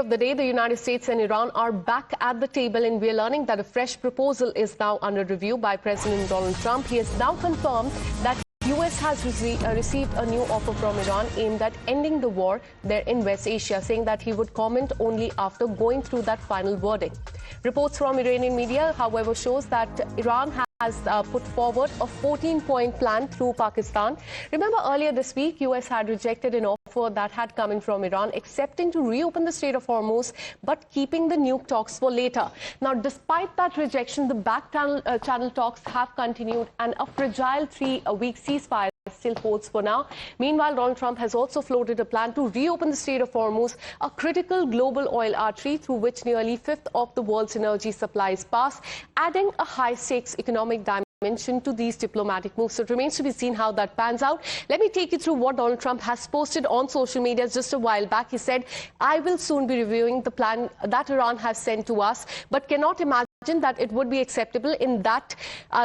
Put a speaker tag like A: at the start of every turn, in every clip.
A: of the day, the United States and Iran are back at the table, and we're learning that a fresh proposal is now under review by President Donald Trump. He has now confirmed that US has received a new offer from Iran aimed at ending the war there in West Asia, saying that he would comment only after going through that final verdict. Reports from Iranian media, however, shows that Iran has put forward a 14-point plan through Pakistan. Remember, earlier this week, US had rejected an offer that had come in from Iran, accepting to reopen the Strait of Hormuz, but keeping the nuke talks for later. Now, despite that rejection, the back channel talks have continued, and a fragile 3-week ceasefire still holds for now. Meanwhile, Donald Trump has also floated a plan to reopen the Strait of Hormuz, a critical global oil artery through which nearly a fifth of the world's energy supplies pass, adding a high-stakes economic dimension to these diplomatic moves. So it remains to be seen how that pans out. Let me take you through what Donald Trump has posted on social media just a while back. He said, "I will soon be reviewing the plan that Iran has sent to us, but cannot imagine that it would be acceptable in that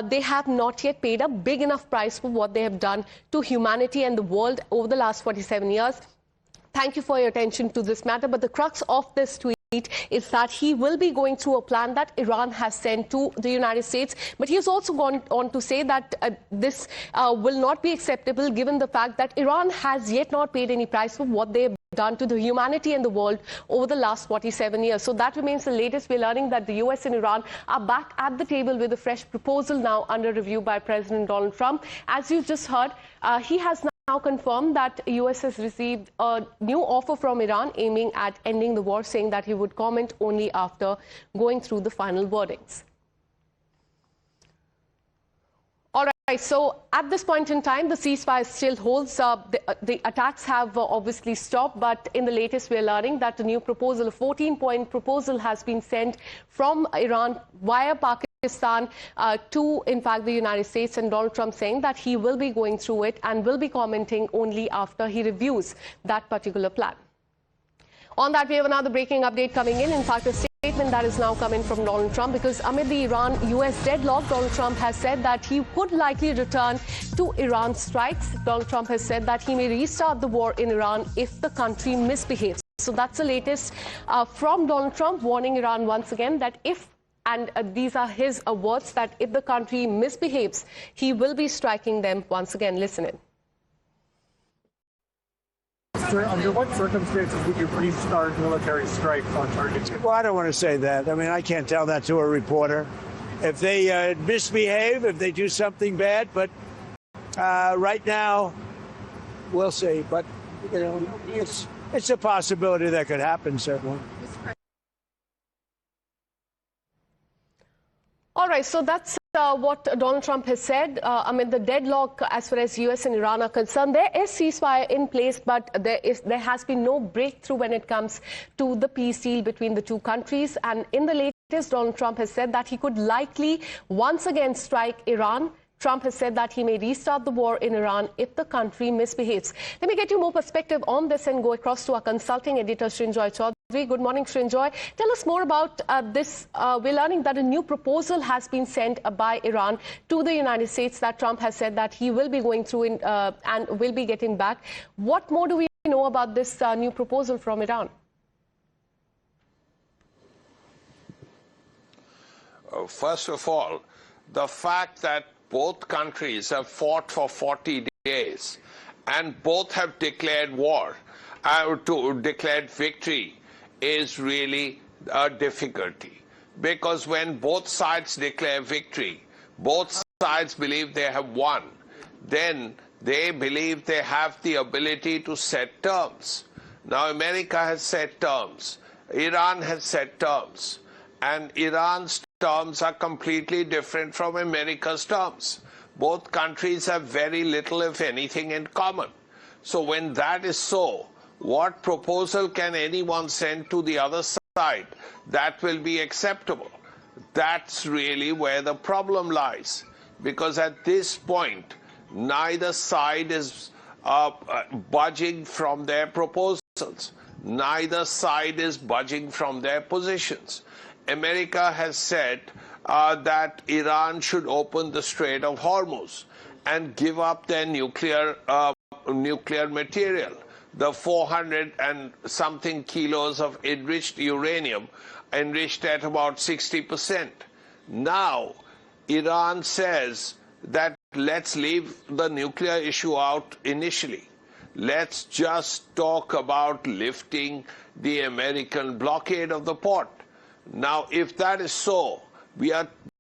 A: they have not yet paid a big enough price for what they have done to humanity and the world over the last 47 years. Thank you for your attention to this matter." But the crux of this tweet is that he will be going through a plan that Iran has sent to the United States. But he has also gone on to say that this will not be acceptable given the fact that Iran has yet not paid any price for what they have done to the humanity and the world over the last 47 years. So that remains the latest. We're learning that the US and Iran are back at the table with a fresh proposal now under review by President Donald Trump. As you just heard, he has now confirmed that US has received a new offer from Iran aiming at ending the war, saying that he would comment only after going through the final verdicts. All right, so at this point in time, the ceasefire still holds. The attacks have obviously stopped, but in the latest, we're learning that the new proposal, a 14-point proposal, has been sent from Iran via Pakistan to, in fact, the United States, and Donald Trump saying that he will be going through it and will be commenting only after he reviews that particular plan. On that, we have another breaking update coming in. In fact, a statement that is now coming from Donald Trump, because amid the Iran-US deadlock, Donald Trump has said that he could likely return to Iran strikes. Donald Trump has said that he may restart the war in Iran if the country misbehaves. So that's the latest from Donald Trump, warning Iran once again that if, and these are his words, that if the country misbehaves, he will be striking them once again. Listen in.
B: Sir, under what circumstances would you restart military strikes on targets?
C: Well, I don't want to say that. I mean, I can't tell that to a reporter. If they misbehave, if they do something bad, but right now, we'll see. But, you know, it's a possibility that could happen, certainly.
A: All right, so that's what Donald Trump has said. Amid the deadlock, as far as US and Iran are concerned, there is ceasefire in place, but there has been no breakthrough when it comes to the peace deal between the two countries. And in the latest, Donald Trump has said that he could likely once again strike Iran. Trump has said that he may restart the war in Iran if the country misbehaves. Let me get you more perspective on this and go across to our consulting editor, Srinjoy Chaudhary. Good morning, Srinjoy. Tell us more about this. We're learning that a new proposal has been sent by Iran to the United States that Trump has said that he will be going through and will be getting back. What more do we know about this new proposal from Iran?
D: First of all, the fact that both countries have fought for 40 days and both have declared war, declared victory, is really a difficulty. Because when both sides declare victory, both sides believe they have won, then they believe they have the ability to set terms. Now, America has set terms, Iran has set terms, and Iran's terms are completely different from America's terms. Both countries have very little, if anything, in common. So when that is so, what proposal can anyone send to the other side that will be acceptable? That's really where the problem lies. Because at this point, neither side is budging from their proposals. Neither side is budging from their positions. America has said that Iran should open the Strait of Hormuz and give up their nuclear material. the 400 and something kilos of enriched uranium, enriched at about 60%. Now, Iran says that let's leave the nuclear issue out initially. Let's just talk about lifting the American blockade of the port. Now, if that is so,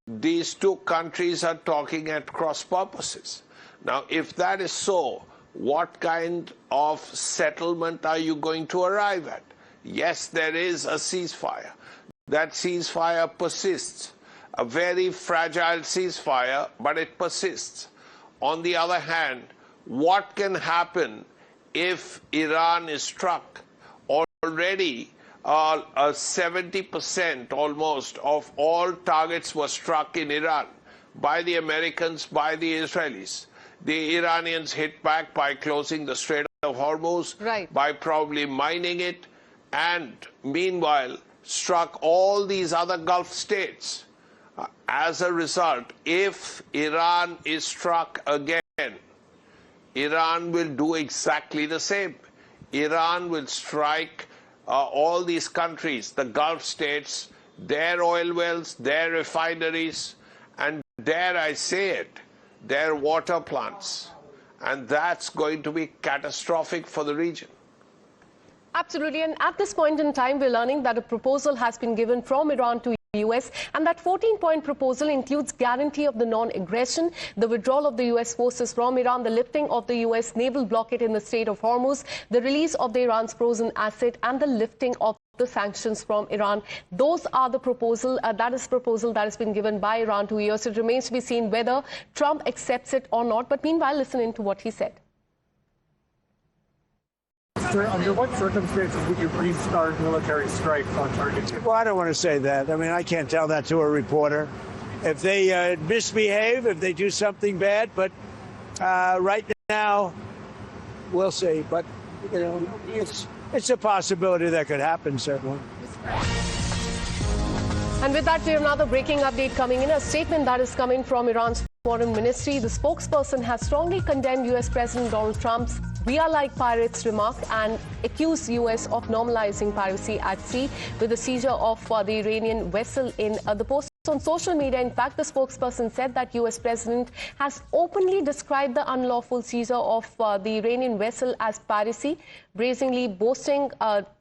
D: these two countries are talking at cross purposes. Now, if that is so, what kind of settlement are you going to arrive at? Yes, there is a ceasefire. That ceasefire persists. A very fragile ceasefire, but it persists. On the other hand, what can happen if Iran is struck? Already, 70% almost of all targets were struck in Iran by the Americans, by the Israelis. The Iranians hit back by closing the Strait of Hormuz, by probably mining it, and meanwhile struck all these other Gulf states. As a result, if Iran is struck again, Iran will do exactly the same. Iran will strike all these countries, the Gulf states, their oil wells, their refineries, and dare I say it, their water plants. And that's going to be catastrophic for the region.
A: Absolutely. And at this point in time, we're learning that a proposal has been given from Iran to US, and that 14-point proposal includes guarantee of the non-aggression, the withdrawal of the US forces from Iran, the lifting of the US naval blockade in the Strait of Hormuz, the release of the Iran's frozen asset, and the lifting of the sanctions from Iran. Those are the proposal that has been given by Iran to US. It remains to be seen whether Trump accepts it or not. But meanwhile, listen in to what he said.
B: Under what circumstances would you restart military strikes on targets?
C: Well, I don't want to say that. I mean, I can't tell that to a reporter. If they misbehave, if they do something bad, but right now, we'll see. But, you know, it's a possibility that could happen, certainly.
A: And with that, we have another breaking update coming in. A statement that is coming from Iran's Foreign Ministry. The spokesperson has strongly condemned US President Donald Trump's "We are like pirates" remark and accused US of normalizing piracy at sea with the seizure of the Iranian vessel in the post. On social media, in fact, the spokesperson said that US President has openly described the unlawful seizure of the Iranian vessel as piracy, brazenly boasting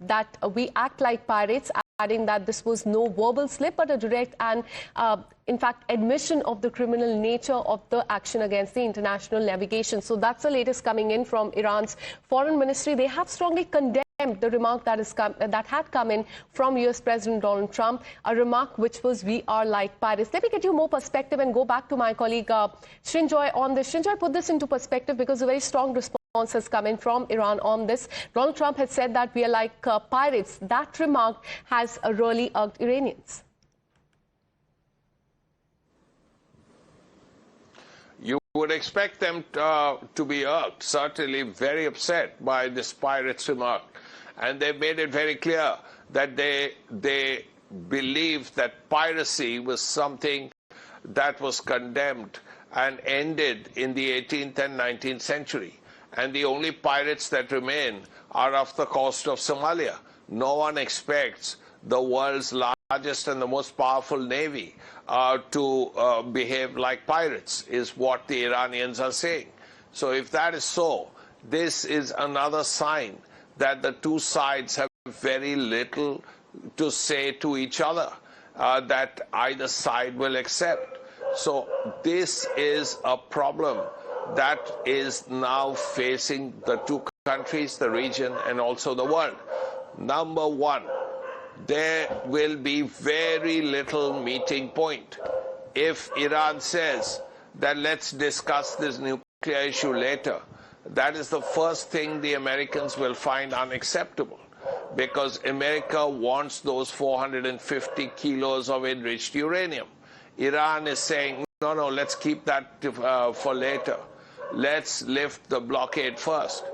A: that we act like pirates, adding that this was no verbal slip but a direct and, in fact, admission of the criminal nature of the action against the international navigation. So that's the latest coming in from Iran's foreign ministry. They have strongly condemned the remark that had come in from US President Donald Trump, a remark which was "we are like pirates." Let me get you more perspective and go back to my colleague Srinjoy on this. Srinjoy, put this into perspective because a very strong response has come in from Iran on this. Donald Trump had said that we are like pirates. That remark has really irked Iranians.
D: You would expect them to be irked, certainly very upset by this pirates remark. And they made it very clear that they believed that piracy was something that was condemned and ended in the 18th and 19th century. And the only pirates that remain are off the coast of Somalia. No one expects the world's largest and the most powerful navy to behave like pirates, is what the Iranians are saying. So if that is so, this is another sign that the two sides have very little to say to each other, that either side will accept. So this is a problem that is now facing the two countries, the region, and also the world. Number one, there will be very little meeting point. If Iran says that let's discuss this nuclear issue later, that is the first thing the Americans will find unacceptable, because America wants those 450 kilos of enriched uranium. Iran is saying, no, let's keep that for later. Let's lift the blockade first.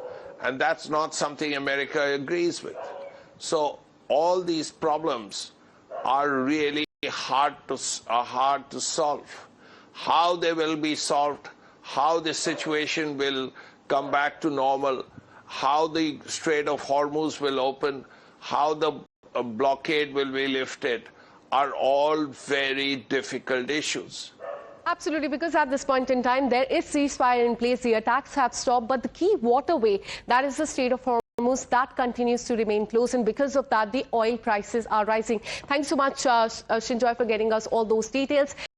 D: And that's not something America agrees with. So all these problems are really hard to solve. How they will be solved, how the situation will come back to normal, how the Strait of Hormuz will open, how the blockade will be lifted, are all very difficult issues.
A: Absolutely, because at this point in time, there is ceasefire in place. The attacks have stopped, but the key waterway, that is the Strait of Hormuz, that continues to remain closed. And because of that, the oil prices are rising. Thanks so much, Shinjoy, for getting us all those details.